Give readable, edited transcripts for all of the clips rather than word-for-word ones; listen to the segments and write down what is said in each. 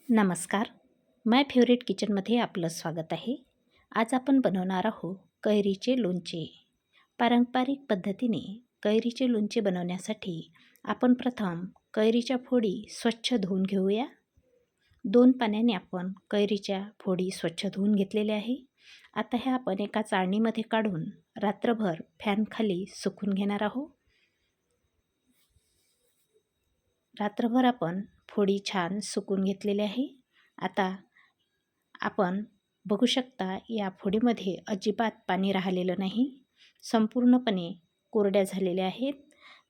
नमस्कार. माय फेवरेट किचनमध्ये आपलं स्वागत आहे. आज आपण बनवणार आहोत कैरीचे लोणचे. पारंपरिक पद्धतीने कैरीचे लोणचे बनवण्यासाठी आपण प्रथम कैरीच्या फोडी स्वच्छ धुवून घेऊया. 2 पाण्याने आपण कैरीच्या फोडी स्वच्छ धुवून घेतलेल्या आहे. आता ह्या आपण एका चाळणीमध्ये काढून रात्रभर फॅनखाली सुकून घेणार आहोत. रात्रभर आपण फोडी छान सुकून घेतलेली आहे. आता आपण बघू शकता या फोडीमध्ये अजिबात पाणी राहिलेलं नाही, संपूर्णपणे कोरड्या झालेल्या आहेत.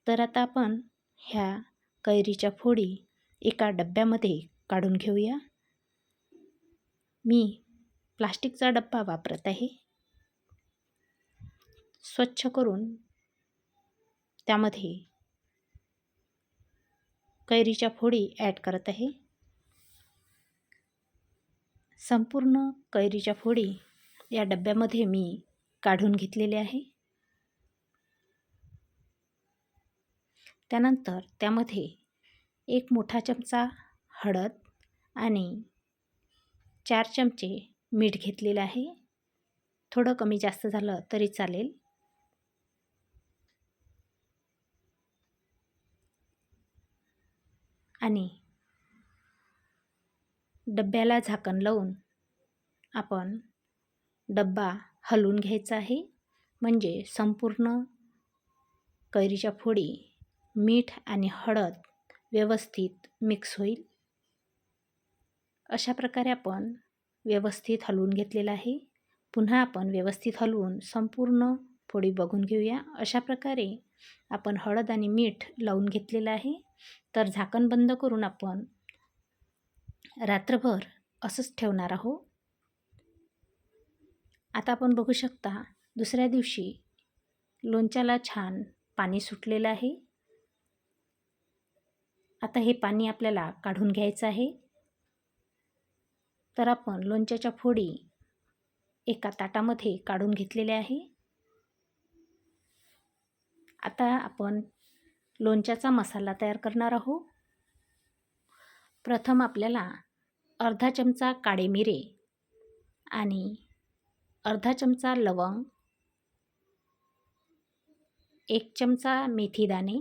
तर आता आपण ह्या कैरीच्या फोडी एका डब्यामध्ये काढून घेऊया. मी प्लास्टिकचा डब्बा वापरत आहे. स्वच्छ करून त्यामध्ये कैरीच्या फोडी ॲड करत आहे. संपूर्ण कैरीच्या फोडी या डब्यामध्ये मी काढून घेतलेले आहे. त्यानंतर त्यामध्ये 1 मोठा चमचा हळद आणि 4 चमचे मीठ घेतलेले आहे. थोडं कमी जास्त झालं तरी चालेल. आणि डब्याला झाकण लावून आपण डब्बा हलवून घ्यायचा आहे, म्हणजे संपूर्ण कैरीच्या फोडी मीठ आणि हळद व्यवस्थित मिक्स होईल. अशा प्रकारे आपण व्यवस्थित हलवून घेतलेलं आहे. पुन्हा आपण व्यवस्थित हलवून संपूर्ण फोडी बघून घेऊया. अशा प्रकारे आपण हळद आणि मीठ लावून घेतलेलं आहे. तर झाकण बंद करून आपण रात्रभर असंच ठेवणार आहोत. आता आपण बघू शकता दुसऱ्या दिवशी लोणच्याला छान पाणी सुटलेलं आहे. आता हे पाणी आपल्याला काढून घ्यायचं आहे. तर आपण लोणच्याच्या फोडी एका ताटामध्ये काढून घेतलेल्या आहे. आता आपण लोणच्याचा मसाला तयार करणार आहोत. प्रथम आपल्याला अर्धा चमचा काळे मिरे आणि अर्धा चमचा लवंग, 1 चमचा मेथीदाणे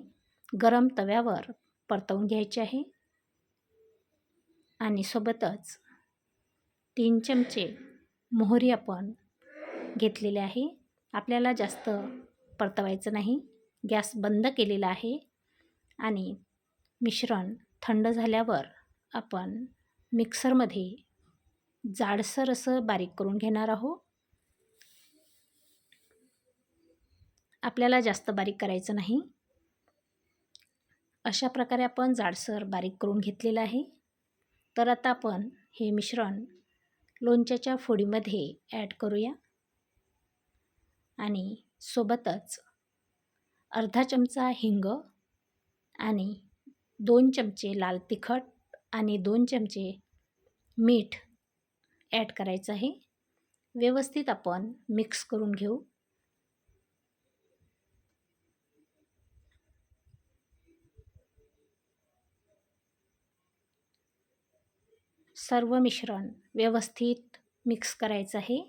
गरम तव्यावर परतवून घ्यायचे आहे. आणि सोबतच 3 चमचे मोहरी आपण घेतलेले आहे. आपल्याला जास्त परतवायचं नाही. गॅस बंद केलेला आहे. आणि मिश्रण थंड झाल्यावर आपण मिक्सरमध्ये जाडसर असं बारीक करून घेणार आहोत. आपल्याला जास्त बारीक करायचं नाही. अशा प्रकारे आपण जाडसर बारीक करून घेतलेलं आहे. तर आता आपण हे मिश्रण लोणच्याच्या फोडीमध्ये ॲड करूया. आणि सोबतच अर्धा चमचा हिंग आणि 2 चमचे लाल तिखट आणि 2 चमचे मीठ ॲड करायचं आहे. व्यवस्थित आपण मिक्स करून घेऊ. सर्व मिश्रण व्यवस्थित मिक्स करायचं आहे.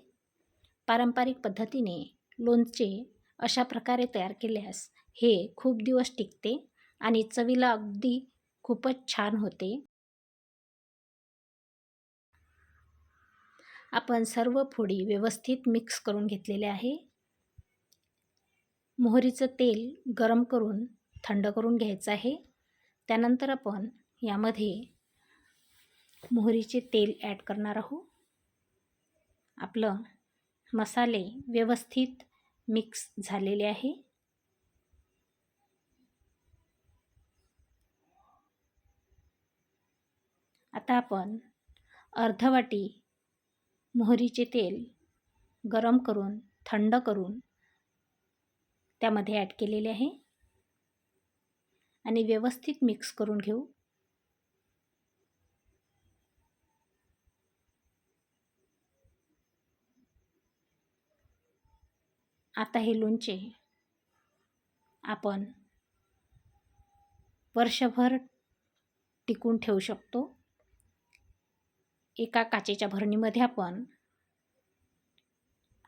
पारंपरिक पद्धतीने लोणचे अशा प्रकारे तयार केल्यास हे खूप दिवस टिकते आणि चवीला अगदी खूपच छान होते. आपण सर्व फोडी व्यवस्थित मिक्स करून घेतलेले आहे. मोहरीचं तेल गरम करून थंड करून घ्यायचं आहे. त्यानंतर आपण यामध्ये मोहरीचे तेल ॲड करणार आहोत. आपलं मसाले व्यवस्थित मिक्स झालेले आहे. आता आपण अर्धा वाटी मोहरीचे तेल गरम करून थंड करून त्यामध्ये ॲड केलेले आहे आणि व्यवस्थित मिक्स करून घेऊ. आता हे लोणचे आपण वर्षभर टिकून ठेवू शकतो. एका काचेच्या भरणीमध्ये आपण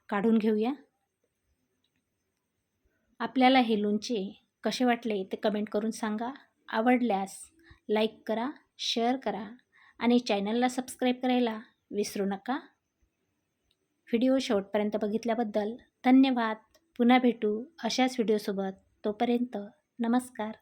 काढून घेऊया. आपल्याला हे लोणचे कसे वाटले ते कमेंट करून सांगा. आवडल्यास लाईक करा, शेअर करा आणि चॅनलला सबस्क्राईब करायला विसरू नका. व्हिडिओ शेवटपर्यंत बघितल्याबद्दल धन्यवाद. पुन्हा भेटू अशाच व्हिडिओसोबत. तोपर्यंत नमस्कार.